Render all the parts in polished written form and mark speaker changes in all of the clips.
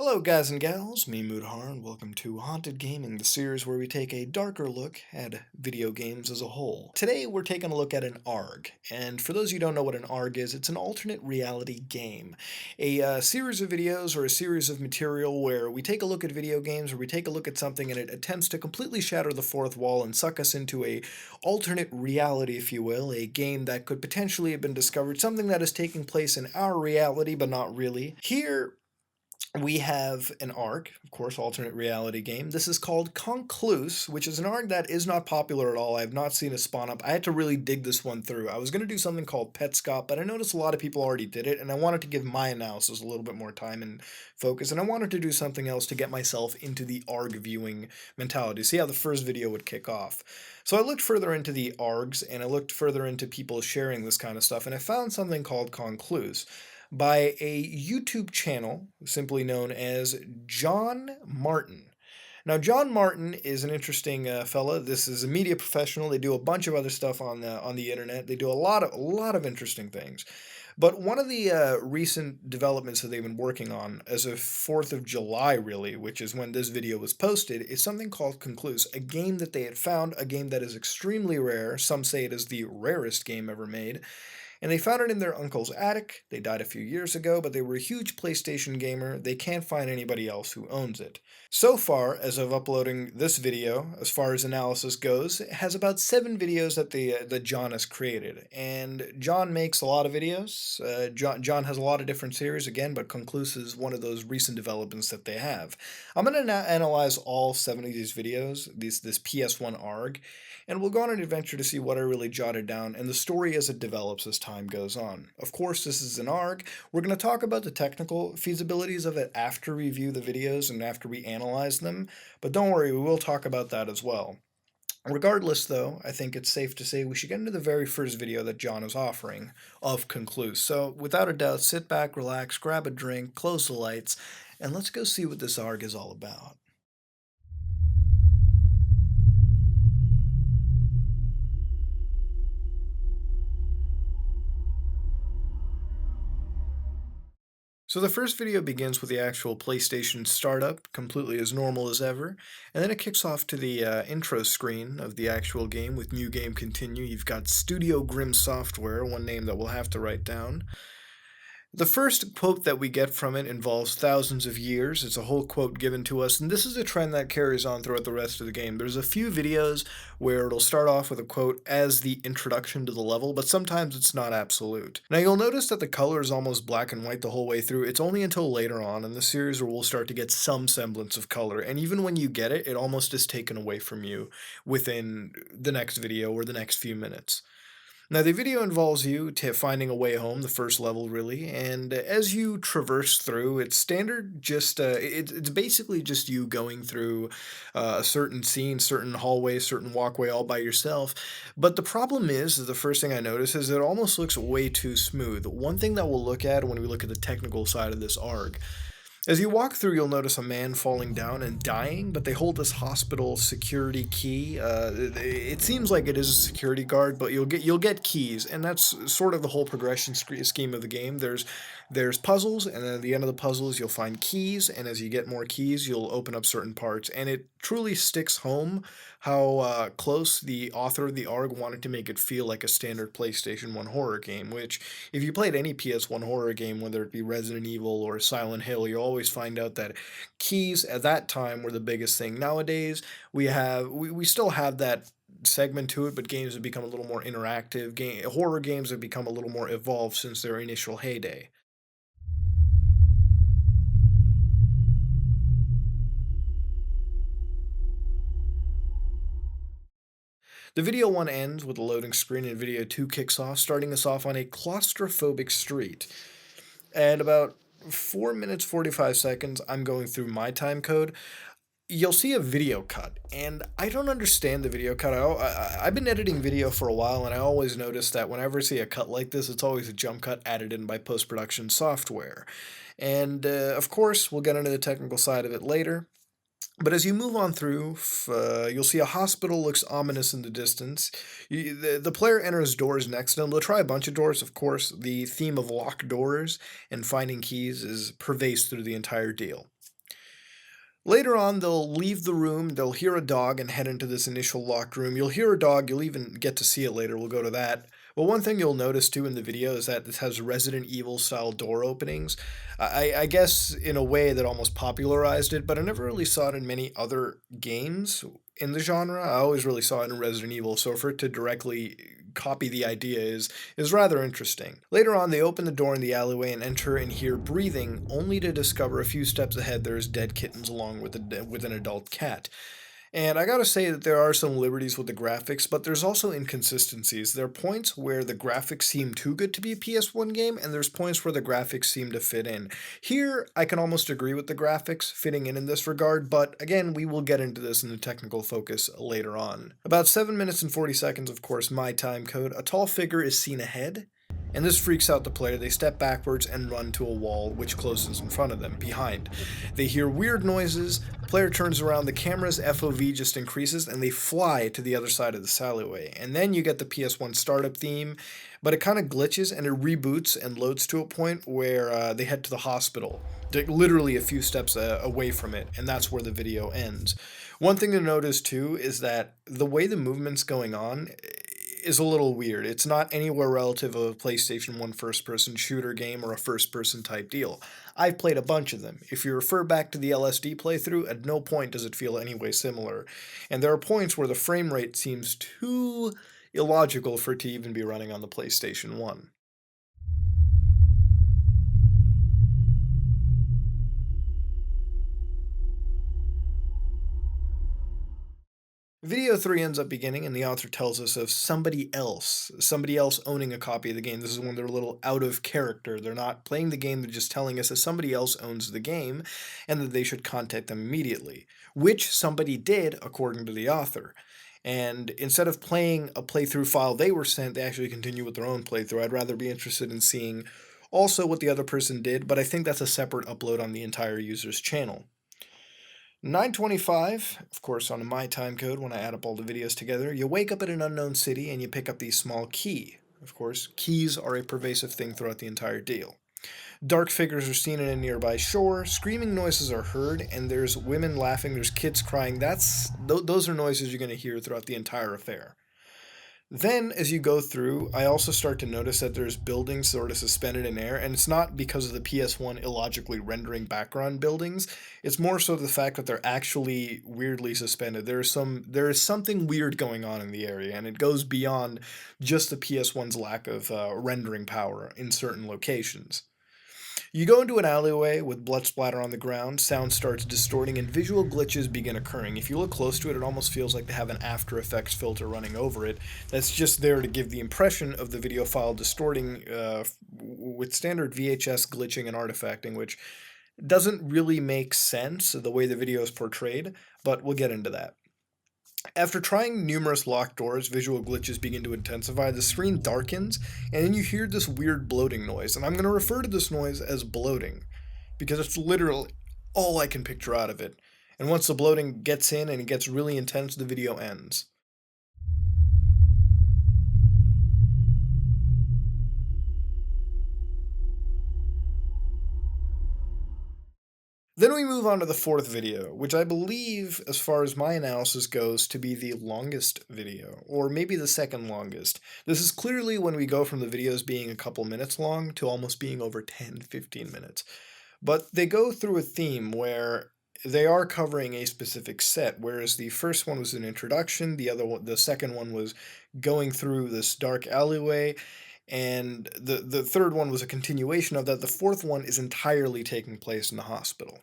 Speaker 1: Hello guys and gals, me Moodhar, and welcome to Haunted Gaming, the series where we take a darker look at video games as a whole. Today we're taking a look at an ARG, and for those of you who don't know what an ARG is, it's an alternate reality game. A series of videos or a series of material where we take a look at video games, or we take a look at something and it attempts to completely shatter the fourth wall and suck us into a alternate reality, if you will, a game that could potentially have been discovered, something that is taking place in our reality but not really. Here we have an ARG, of course, alternate reality game. This is called Concluse, which is an ARG that is not popular at all. I have not seen it spawn up. I had to really dig this one through. I was going to do something called Petscop, but I noticed a lot of people already did it, and I wanted to give my analysis a little bit more time and focus, and I wanted to do something else to get myself into the ARG viewing mentality, see how the first video would kick off. So I looked further into the ARGs, and I looked further into people sharing this kind of stuff, and I found something called Concluse by a YouTube channel simply known as John Martin. Now, John Martin is an interesting fella. This is a media professional. They do a bunch of other stuff on the internet. They do a lot of interesting things. But one of the recent developments that they've been working on as of 4th of July, really, which is when this video was posted, is something called Concluse, a game that they had found, a game that is extremely rare. Some say it is the rarest game ever made, and they found it in their uncle's attic. They died a few years ago, but they were a huge PlayStation gamer. They can't find anybody else who owns it. So far, as of uploading this video, as far as analysis goes, it has about 7 videos that John has created. And John makes a lot of videos. John has a lot of different series, again, but Concluse is one of those recent developments that they have. I'm going to now analyze all 7 of these videos, this PS1 ARG, and we'll go on an adventure to see what I really jotted down and the story as it develops as time goes on. Of course, this is an ARG. We're going to talk about the technical feasibilities of it after we view the videos and after we analyze them, but don't worry, we will talk about that as well. Regardless, though, I think it's safe to say we should get into the very first video that John is offering of Concluse. So, without a doubt, sit back, relax, grab a drink, close the lights, and let's go see what this ARG is all about. So the first video begins with the actual PlayStation startup, completely as normal as ever, and then it kicks off to the intro screen of the actual game with New Game Continue. You've got Studio Grim Software, one name that we'll have to write down. The first quote that we get from it involves thousands of years. It's a whole quote given to us, and this is a trend that carries on throughout the rest of the game. There's a few videos where it'll start off with a quote as the introduction to the level, but sometimes it's not absolute. Now you'll notice that the color is almost black and white the whole way through. It's only until later on in the series where we'll start to get some semblance of color, and even when you get it, it almost is taken away from you within the next video or the next few minutes. Now, the video involves you finding a way home, the first level, really, and as you traverse through, it's standard, it's basically just you going through a certain scene, certain hallway, certain walkway all by yourself. But the problem is the first thing I notice is it almost looks way too smooth. One thing that we'll look at when we look at the technical side of this ARG, as you walk through, you'll notice a man falling down and dying, but they hold this hospital security key. It seems like it is a security guard, but you'll get keys, and that's sort of the whole progression scheme of the game. There's puzzles, and then at the end of the puzzles, you'll find keys, and as you get more keys, you'll open up certain parts, and it truly sticks home how close the author of the ARG wanted to make it feel like a standard PlayStation 1 horror game, which, if you played any PS1 horror game, whether it be Resident Evil or Silent Hill, you'll always find out that keys at that time were the biggest thing. Nowadays, we still have that segment to it, but games have become a little more interactive. Horror games have become a little more evolved since their initial heyday. The video 1 ends with a loading screen and video 2 kicks off, starting us off on a claustrophobic street. At about 4 minutes 45 seconds, I'm going through my time code. You'll see a video cut, and I don't understand the video cut. I've been editing video for a while, and I always notice that whenever I see a cut like this, it's always a jump cut added in by post-production software. And of course, we'll get into the technical side of it later. But as you move on through, you'll see a hospital looks ominous in the distance. The player enters doors next to them. They'll try a bunch of doors, of course. The theme of locked doors and finding keys is pervasive through the entire deal. Later on, they'll leave the room, they'll hear a dog and head into this initial locked room. You'll hear a dog, you'll even get to see it later, we'll go to that. But one thing you'll notice too in the video is that this has Resident Evil style door openings. I guess in a way that almost popularized it, but I never really saw it in many other games in the genre. I always really saw it in Resident Evil, so for it to directly copy the idea is rather interesting. Later on, they open the door in the alleyway and enter and hear breathing, only to discover a few steps ahead there's dead kittens along with an adult cat. And I gotta say that there are some liberties with the graphics, but there's also inconsistencies. There are points where the graphics seem too good to be a PS1 game, and there's points where the graphics seem to fit in. Here, I can almost agree with the graphics fitting in this regard, but again, we will get into this in the technical focus later on. About 7 minutes and 40 seconds, of course, my time code, a tall figure is seen ahead, and this freaks out the player. They step backwards and run to a wall which closes in front of them, behind. They hear weird noises, player turns around, the camera's FOV just increases, and they fly to the other side of the alleyway. And then you get the PS1 startup theme, but it kind of glitches and it reboots and loads to a point where they head to the hospital, literally a few steps away from it, and that's where the video ends. One thing to notice too is that the way the movement's going on is a little weird. It's not anywhere relative of a PlayStation 1 first-person shooter game or a first-person type deal. I've played a bunch of them. If you refer back to the LSD playthrough, at no point does it feel any way similar. And there are points where the frame rate seems too illogical for it to even be running on the PlayStation 1. Video 3 ends up beginning, and the author tells us of somebody else owning a copy of the game. This is when they're a little out of character. They're not playing the game, they're just telling us that somebody else owns the game, and that they should contact them immediately, which somebody did, according to the author. And instead of playing a playthrough file they were sent, they actually continue with their own playthrough. I'd rather be interested in seeing also what the other person did, but I think that's a separate upload on the entire user's channel. 9:25, of course, on my time code, when I add up all the videos together, you wake up in an unknown city and you pick up the small key. Of course, keys are a pervasive thing throughout the entire deal. Dark figures are seen in a nearby shore, screaming noises are heard, and there's women laughing, there's kids crying. Those are noises you're going to hear throughout the entire affair. Then, as you go through, I also start to notice that there's buildings sort of suspended in air, and it's not because of the PS1 illogically rendering background buildings. It's more so the fact that they're actually weirdly suspended. There is something weird going on in the area, and it goes beyond just the PS1's lack of rendering power in certain locations. You go into an alleyway with blood splatter on the ground, sound starts distorting, and visual glitches begin occurring. If you look close to it, it almost feels like they have an After Effects filter running over it that's just there to give the impression of the video file distorting with standard VHS glitching and artifacting, which doesn't really make sense the way the video is portrayed, but we'll get into that. After trying numerous locked doors, visual glitches begin to intensify, the screen darkens, and then you hear this weird bloating noise. And I'm going to refer to this noise as bloating, because it's literally all I can picture out of it. And once the bloating gets in and it gets really intense, the video ends. Then we move on to the fourth video, which I believe, as far as my analysis goes, to be the longest video, or maybe the second longest. This is clearly when we go from the videos being a couple minutes long to almost being over 10-15 minutes. But they go through a theme where they are covering a specific set, whereas the first one was an introduction, the second one was going through this dark alleyway, and the third one was a continuation of that. The fourth one is entirely taking place in the hospital.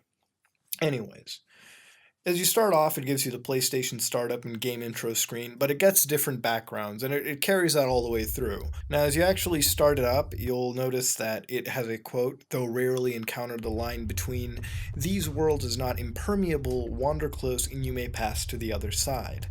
Speaker 1: Anyways, as you start off, it gives you the PlayStation startup and game intro screen, but it gets different backgrounds, and it carries that all the way through. Now, as you actually start it up, you'll notice that it has a quote, "Though rarely encountered the line between, these worlds is not impermeable, wander close and you may pass to the other side."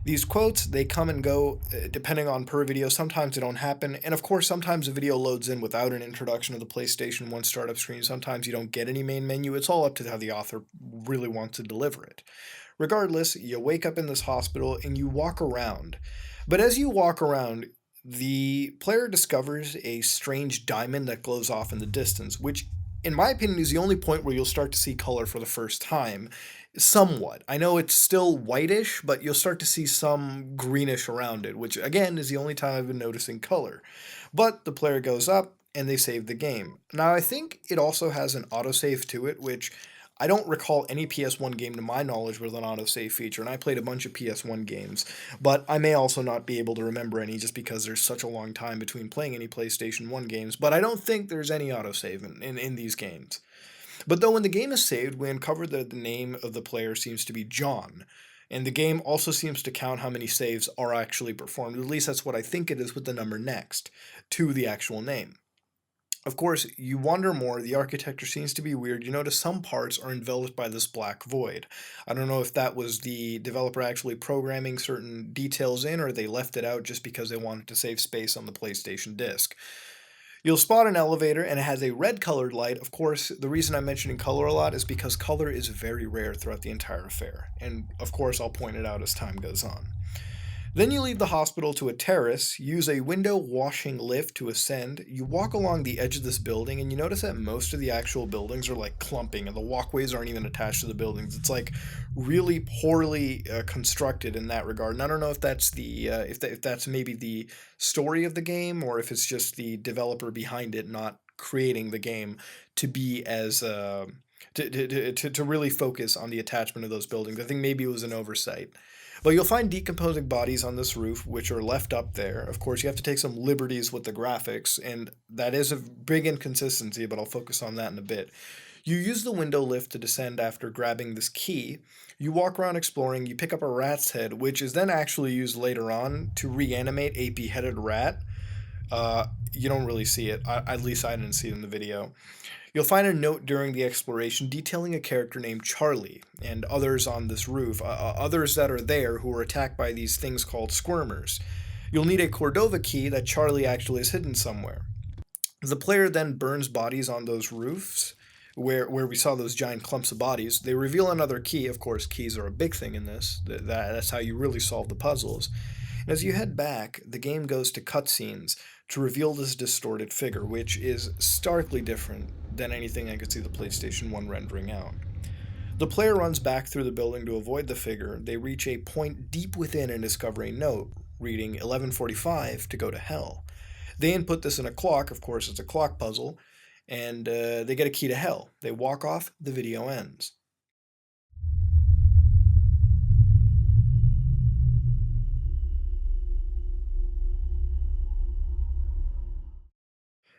Speaker 1: These quotes, they come and go depending on per video. Sometimes they don't happen. And of course, sometimes the video loads in without an introduction of the PlayStation 1 startup screen. Sometimes you don't get any main menu. It's all up to how the author really wants to deliver it. Regardless, you wake up in this hospital and you walk around. But as you walk around, the player discovers a strange diamond that glows off in the distance, which in my opinion, is the only point where you'll start to see color for the first time. Somewhat. I know it's still whitish, but you'll start to see some greenish around it, which again is the only time I've been noticing color. But the player goes up and they save the game. Now, I think it also has an autosave to it, which I don't recall any PS1 game to my knowledge with an autosave feature, and I played a bunch of PS1 games, but I may also not be able to remember any just because there's such a long time between playing any PlayStation 1 games, but I don't think there's any autosave in these games. But though when the game is saved, we uncover that the name of the player seems to be John. And the game also seems to count how many saves are actually performed. At least that's what I think it is with the number next to the actual name. Of course, you wonder more, the architecture seems to be weird. You notice some parts are enveloped by this black void. I don't know if that was the developer actually programming certain details in, or they left it out just because they wanted to save space on the PlayStation disc. You'll spot an elevator and it has a red colored light. Of course, the reason I'm mentioning color a lot is because color is very rare throughout the entire affair. And of course, I'll point it out as time goes on. Then you leave the hospital to a terrace, use a window washing lift to ascend. You walk along the edge of this building, and you notice that most of the actual buildings are like clumping, and the walkways aren't even attached to the buildings. It's like really poorly constructed in that regard. And I don't know if that's if that's maybe the story of the game, or if it's just the developer behind it not creating the game to be as to really focus on the attachment of those buildings. I think maybe it was an oversight. But you'll find decomposing bodies on this roof, which are left up there. Of course, you have to take some liberties with the graphics, and that is a big inconsistency, but I'll focus on that in a bit. You use the window lift to descend after grabbing this key. You walk around exploring, you pick up a rat's head, which is then actually used later on to reanimate a beheaded rat. You don't really see it, at least I didn't see it in the video. You'll find a note during the exploration detailing a character named Charlie and others on this roof, others that are there who are attacked by these things called squirmers. You'll need a Cordova key that Charlie actually has hidden somewhere. The player then burns bodies on those roofs, where we saw those giant clumps of bodies. They reveal another key. Of course, keys are a big thing in this. That's how you really solve the puzzles. And as you head back, the game goes to cutscenes to reveal this distorted figure, which is starkly different than anything I could see the PlayStation 1 rendering out. The player runs back through the building to avoid the figure. They reach a point deep within and discover a note reading 11:45 to go to hell. They input this in a clock, of course it's a clock puzzle, and they get a key to hell. They walk off, the video ends.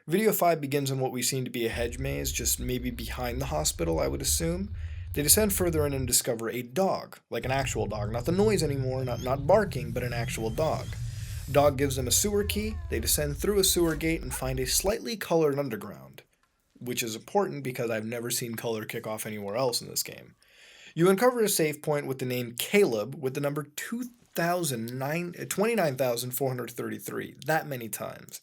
Speaker 1: Video 5 begins in what we seem to be a hedge maze, just maybe behind the hospital, I would assume. They descend further in and discover a dog, like an actual dog. Not the noise anymore, not barking, but an actual dog. Dog gives them a sewer key, they descend through a sewer gate and find a slightly colored underground, which is important because I've never seen color kick off anywhere else in this game. You uncover a save point with the name Caleb with the number 29,433, that many times.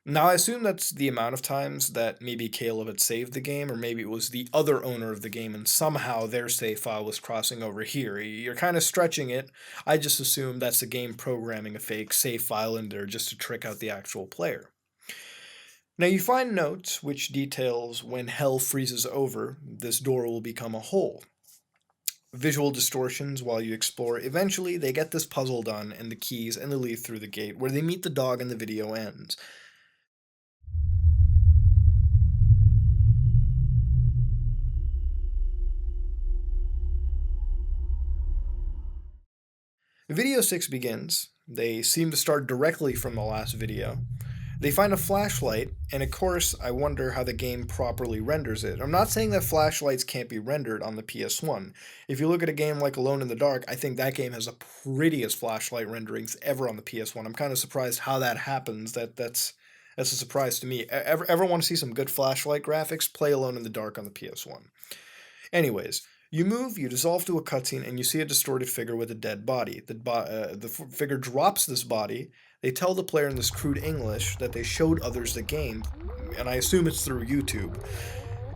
Speaker 1: Now, I assume that's the amount of times that maybe Caleb had saved the game, or maybe it was the other owner of the game and somehow their save file was crossing over here. You're kind of stretching it. I just assume that's the game programming a fake save file in there just to trick out the actual player. Now, you find notes which details when hell freezes over, this door will become a hole. Visual distortions while you explore. Eventually, they get this puzzle done and the keys, and they leave through the gate, where they meet the dog and the video ends. Video 6 begins. They seem to start directly from the last video. They find a flashlight, and of course, I wonder how the game properly renders it. I'm not saying that flashlights can't be rendered on the PS1. If you look at a game like Alone in the Dark, I think that game has the prettiest flashlight renderings ever on the PS1. I'm kind of surprised how that happens. That's a surprise to me. Ever want to see some good flashlight graphics? Play Alone in the Dark on the PS1. Anyways, you move, you dissolve to a cutscene, and you see a distorted figure with a dead body. The figure drops this body. They tell the player in this crude English that they showed others the game, and I assume it's through YouTube.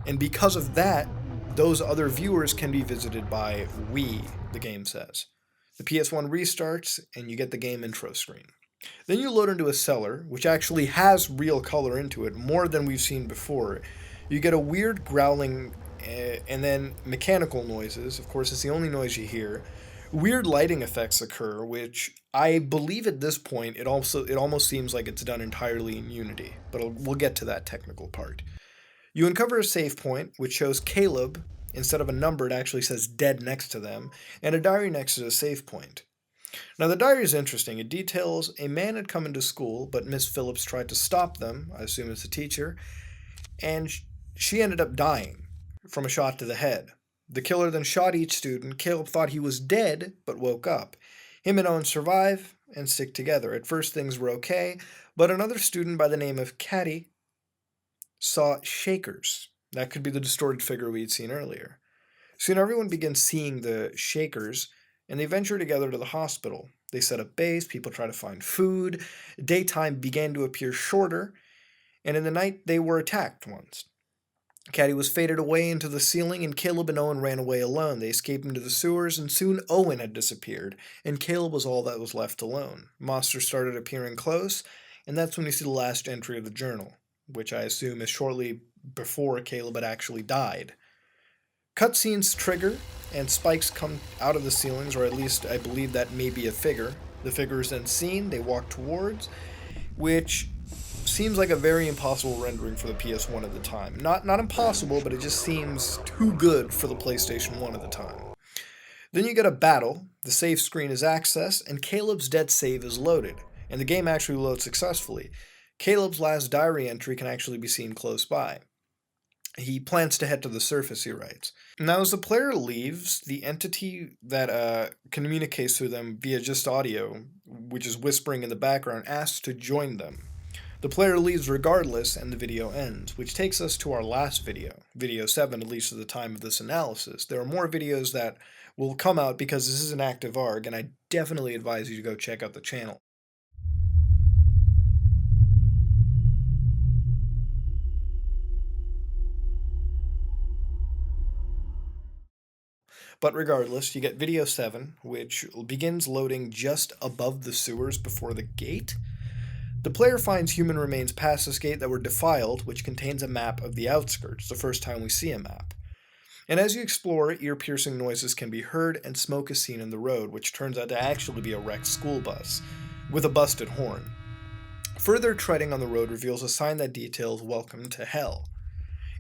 Speaker 1: And because of that, those other viewers can be visited by we, the game says. The PS1 restarts, and you get the game intro screen. Then you load into a cellar, which actually has real color into it, more than we've seen before. You get a weird growling and then mechanical noises. Of course, it's the only noise you hear. Weird lighting effects occur, which I believe at this point it almost seems like it's done entirely in Unity, but we'll get to that technical part. You uncover a save point, which shows Caleb. Instead of a number, it actually says dead next to them, and a diary next to the save point. Now, the diary is interesting. It details a man had come into school, but Miss Phillips tried to stop them, I assume it's a teacher, and she ended up dying from a shot to the head. The killer then shot each student. Caleb thought he was dead, but woke up. Him and Owen survive and stick together. At first, things were okay, but another student by the name of Caddy saw shakers. That could be the distorted figure we'd seen earlier. Soon everyone begins seeing the shakers, and they venture together to the hospital. They set up base, people try to find food, daytime began to appear shorter, and in the night they were attacked once. Caddy was faded away into the ceiling, and Caleb and Owen ran away alone. They escaped into the sewers, and soon Owen had disappeared, and Caleb was all that was left alone. Monsters started appearing close, and that's when you see the last entry of the journal, which I assume is shortly before Caleb had actually died. Cutscenes trigger, and spikes come out of the ceilings, or at least I believe that may be a figure. The figure is then seen, they walk towards, which seems like a very impossible rendering for the PS1 at the time. Not impossible, but it just seems too good for the PlayStation 1 at the time. Then you get a battle, the save screen is accessed, and Caleb's dead save is loaded, and the game actually loads successfully. Caleb's last diary entry can actually be seen close by. He plans to head to the surface, he writes. Now, as the player leaves, the entity that communicates with them via just audio, which is whispering in the background, asks to join them. The player leaves regardless, and the video ends, which takes us to our last video, video 7, at least at the time of this analysis. There are more videos that will come out because this is an active ARG, and I definitely advise you to go check out the channel. But regardless, you get video 7, which begins loading just above the sewers before the gate. The player finds human remains past this gate that were defiled, which contains a map of the outskirts, the first time we see a map. And as you explore, ear-piercing noises can be heard, and smoke is seen in the road, which turns out to actually be a wrecked school bus, with a busted horn. Further treading on the road reveals a sign that details "Welcome to Hell."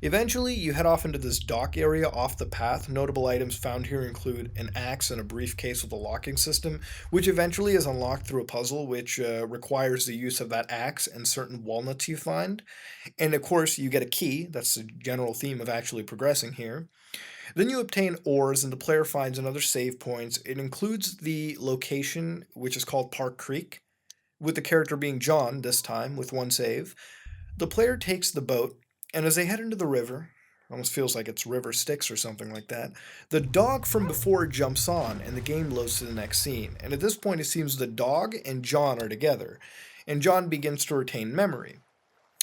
Speaker 1: Eventually, you head off into this dock area off the path. Notable items found here include an axe and a briefcase with a locking system, which eventually is unlocked through a puzzle which requires the use of that axe and certain walnuts you find. And of course, you get a key. That's the general theme of actually progressing here. Then you obtain ores, and the player finds another save point. It includes the location, which is called Park Creek, with the character being John this time, with one save. The player takes the boat, and as they head into the river, almost feels like it's River Styx or something like that, the dog from before jumps on, and the game loads to the next scene. And at this point, it seems the dog and John are together, and John begins to retain memory,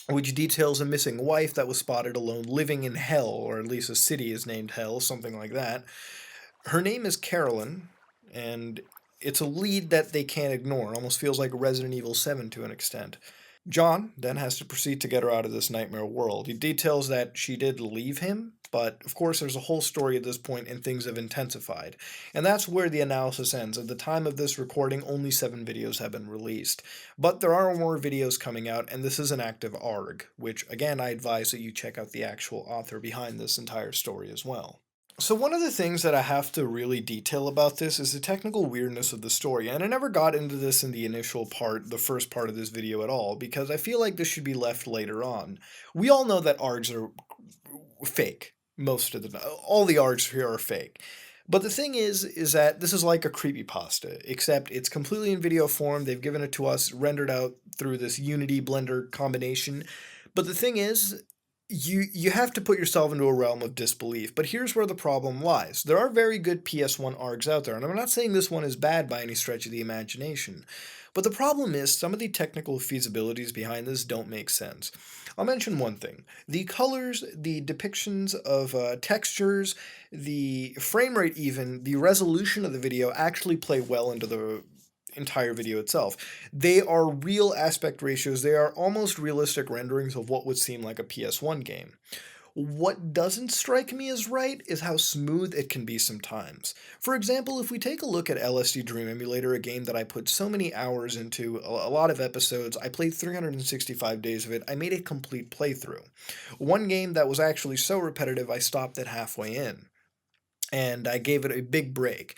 Speaker 1: which details a missing wife that was spotted alone living in hell, or at least a city is named Hell, something like that. Her name is Carolyn, and it's a lead that they can't ignore. It almost feels like Resident Evil 7 to an extent. John then has to proceed to get her out of this nightmare world. He details that she did leave him, but of course there's a whole story at this point and things have intensified. And that's where the analysis ends. At the time of this recording, only 7 videos have been released. But there are more videos coming out, and this is an active ARG, which again I advise that you check out the actual author behind this entire story as well. So one of the things that I have to really detail about this is the technical weirdness of the story, and I never got into this in the initial part, the first part of this video at all, because I feel like this should be left later on. We all know that ARGs are fake, most of the time. All the ARGs here are fake. But the thing is that this is like a creepypasta, except it's completely in video form. They've given it to us, rendered out through this Unity Blender combination. But the thing is, you have to put yourself into a realm of disbelief, but here's where the problem lies. There are very good PS1 ARGs out there, and I'm not saying this one is bad by any stretch of the imagination, but the problem is some of the technical feasibilities behind this don't make sense. I'll mention one thing. The colors, the depictions of textures, the frame rate even, the resolution of the video actually play well into the entire video itself. They are real aspect ratios. They are almost realistic renderings of what would seem like a PS1 game. What doesn't strike me as right is how smooth it can be sometimes. For example, if we take a look at LSD Dream Emulator, a game that I put so many hours into, a lot of episodes, I played 365 days of it, I made a complete playthrough. One game that was actually so repetitive I stopped it halfway in, and I gave it a big break.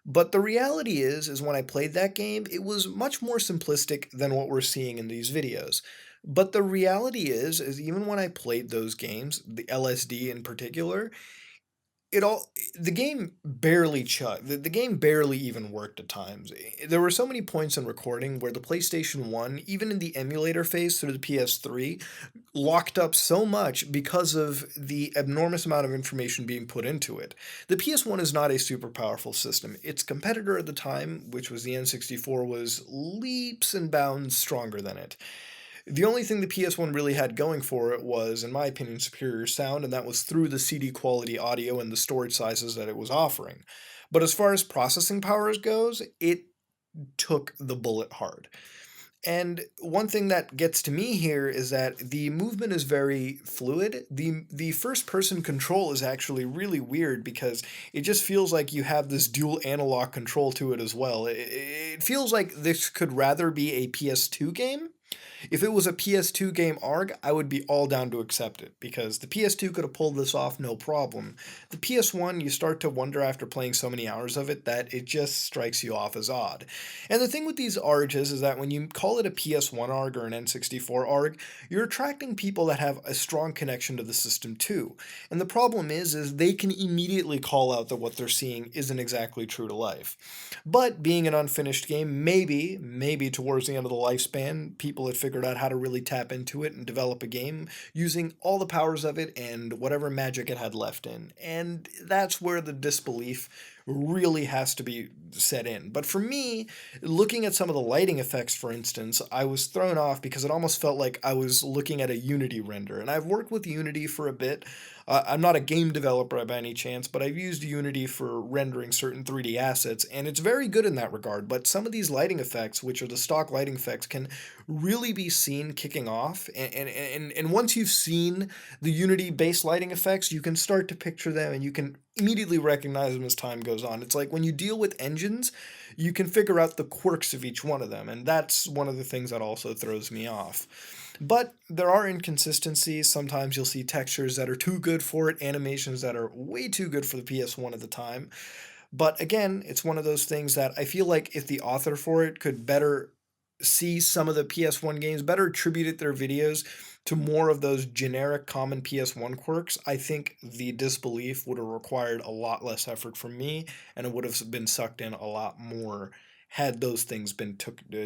Speaker 1: But the reality is when I played that game, it was much more simplistic than what we're seeing in these videos. But the reality is even when I played those games, the LSD in particular, it all the game barely the game barely even worked at times. There were so many points in recording where the PlayStation 1, even in the emulator phase through the PS3, locked up so much because of the enormous amount of information being put into it. The PS1 is not a super powerful system. Its competitor at the time, which was the N64, was leaps and bounds stronger than it. The only thing the PS1 really had going for it was, in my opinion, superior sound, and that was through the CD quality audio and the storage sizes that it was offering. But as far as processing powers goes, it took the bullet hard. And one thing that gets to me here is that the movement is very fluid. The first person control is actually really weird because it just feels like you have this dual analog control to it as well. It feels like this could rather be a PS2 game. If it was a PS2 game ARG, I would be all down to accept it, because the PS2 could have pulled this off no problem. The PS1, you start to wonder after playing so many hours of it that it just strikes you off as odd. And the thing with these ARGs is that when you call it a PS1 ARG or an N64 ARG, you're attracting people that have a strong connection to the system too. And the problem is they can immediately call out that what they're seeing isn't exactly true to life. But being an unfinished game, maybe towards the end of the lifespan, people had figured out how to really tap into it and develop a game using all the powers of it and whatever magic it had left in. And that's where the disbelief really has to be set in. But for me, looking at some of the lighting effects, for instance, I was thrown off because it almost felt like I was looking at a Unity render. And I've worked with Unity for a bit. I'm not a game developer by any chance, but I've used Unity for rendering certain 3D assets, and it's very good in that regard. But some of these lighting effects, which are the stock lighting effects, can really be seen kicking off. And once you've seen the Unity based lighting effects, you can start to picture them and you can immediately recognize them as time goes on. It's like when you deal with engines, you can figure out the quirks of each one of them, and that's one of the things that also throws me off. But there are inconsistencies. Sometimes you'll see textures that are too good for it, animations that are way too good for the PS1 at the time. But again, it's one of those things that I feel like if the author for it could better see some of the PS1 games, better attributed their videos to more of those generic common PS1 quirks, I think the disbelief would have required a lot less effort from me, and it would have been sucked in a lot more had those things been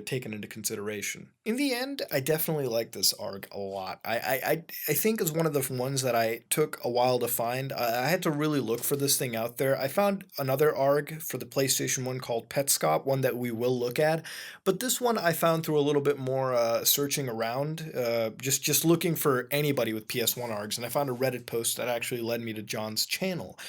Speaker 1: taken into consideration. In the end, I definitely like this ARG a lot. I think it's one of the ones that I took a while to find. I had to really look for this thing out there. I found another ARG for the PlayStation 1 called Petscop, one that we will look at, but this one I found through a little bit more searching around, just looking for anybody with PS1 ARGs, and I found a Reddit post that actually led me to John's channel.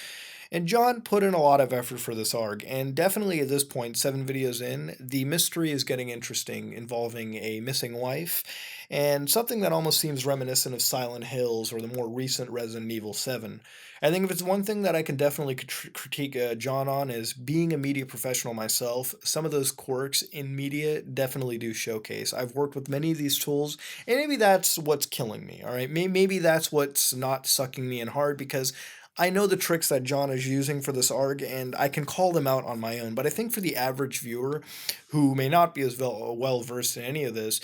Speaker 1: And John put in a lot of effort for this ARG, and definitely at this point, 7 videos in, the mystery is getting interesting, involving a missing wife, and something that almost seems reminiscent of Silent Hills or the more recent Resident Evil 7. I think if it's one thing that I can definitely critique John on is being a media professional myself, some of those quirks in media definitely do showcase. I've worked with many of these tools, and maybe that's what's killing me, all right? Maybe that's what's not sucking me in hard, because I know the tricks that John is using for this ARG, and I can call them out on my own. But I think for the average viewer who may not be as well versed in any of this,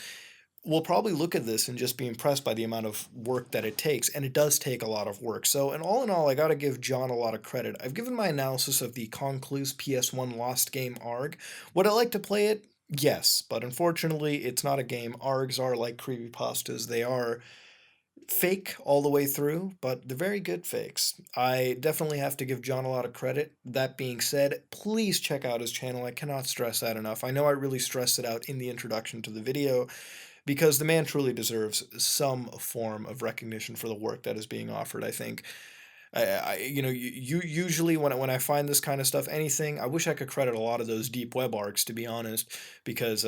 Speaker 1: will probably look at this and just be impressed by the amount of work that it takes. And it does take a lot of work. So, and all in all, I got to give John a lot of credit. I've given my analysis of the Concluse PS1 Lost Game ARG. Would I like to play it? Yes, but unfortunately, it's not a game. ARGs are like creepypastas. They are fake all the way through, but they're very good fakes. I definitely have to give John a lot of credit. That being said, please check out his channel. I cannot stress that enough. I know I really stressed it out in the introduction to the video, because the man truly deserves some form of recognition for the work that is being offered, I think. Usually when I find this kind of stuff, anything, I wish I could credit a lot of those deep web arcs, to be honest, because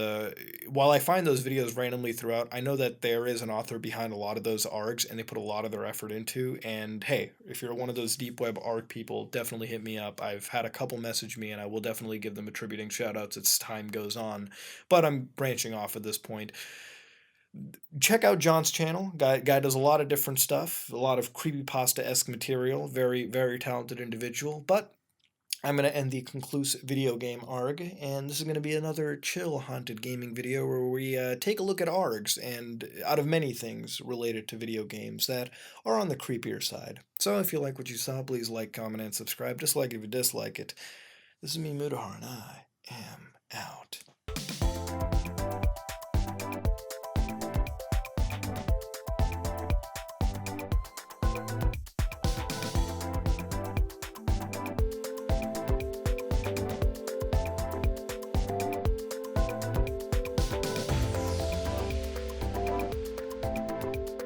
Speaker 1: while I find those videos randomly throughout, I know that there is an author behind a lot of those arcs, and they put a lot of their effort into. And hey, if you're one of those deep web arc people, definitely hit me up. I've had a couple message me, and I will definitely give them attributing shoutouts as time goes on. But I'm branching off at this point. Check out John's channel. Guy does a lot of different stuff, a lot of creepypasta-esque material. Very, very talented individual. But I'm going to end the Concluse video game ARG, and this is going to be another chill haunted gaming video where we take a look at ARGs and out of many things related to video games that are on the creepier side. So if you like what you saw, please like, comment, and subscribe. Dislike if you dislike it. This is me, Mudahar, and I am out.